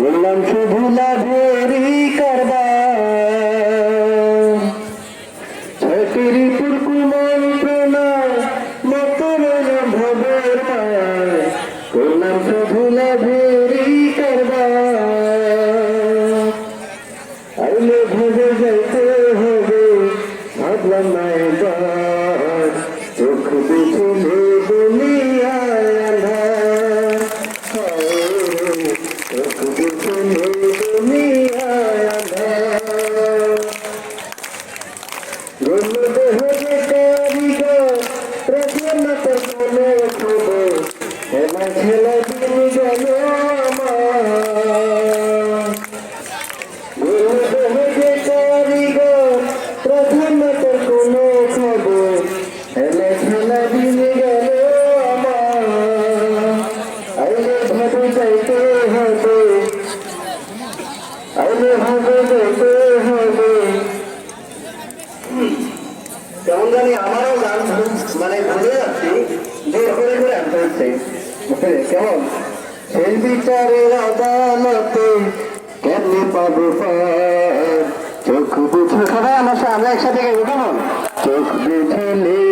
করলাম শুধু লাভেরই কারবার, ছটির পুরকু মন্ত্রণা মতো রইলাম ভবের মায়, করলাম শুধু লাভেরই কারবার। আইলে ভেবে যাইতে হবে ভাবলাম না এবার, চোখ পিছনে দুনিয়ায় আন্ধার, চোখ পিছনে দুনিয়ায় আন্ধার। দেহ যে কারিগর রাখলাম না তার কোনো খবর, এবার খেলা দিন গেল আমার। দেহ যে কারিগর রাখলাম না তার কোনো খবর, এবার খেলা দিন গেল আমার। আইলে ভাবে যাইতে হবে, আইলে ভাবে যাইতে হবে। কেমন জানি আমারও গান মানে ভুলে যাচ্ছি, জোর করে করে আনতে হচ্ছে কেমন। সেই বিচারের আদালতে কেমনি পাবো পার, চোখ বুঝে সবাই আমরা একসাথে গেবো কেমন। চোখ বুঝলে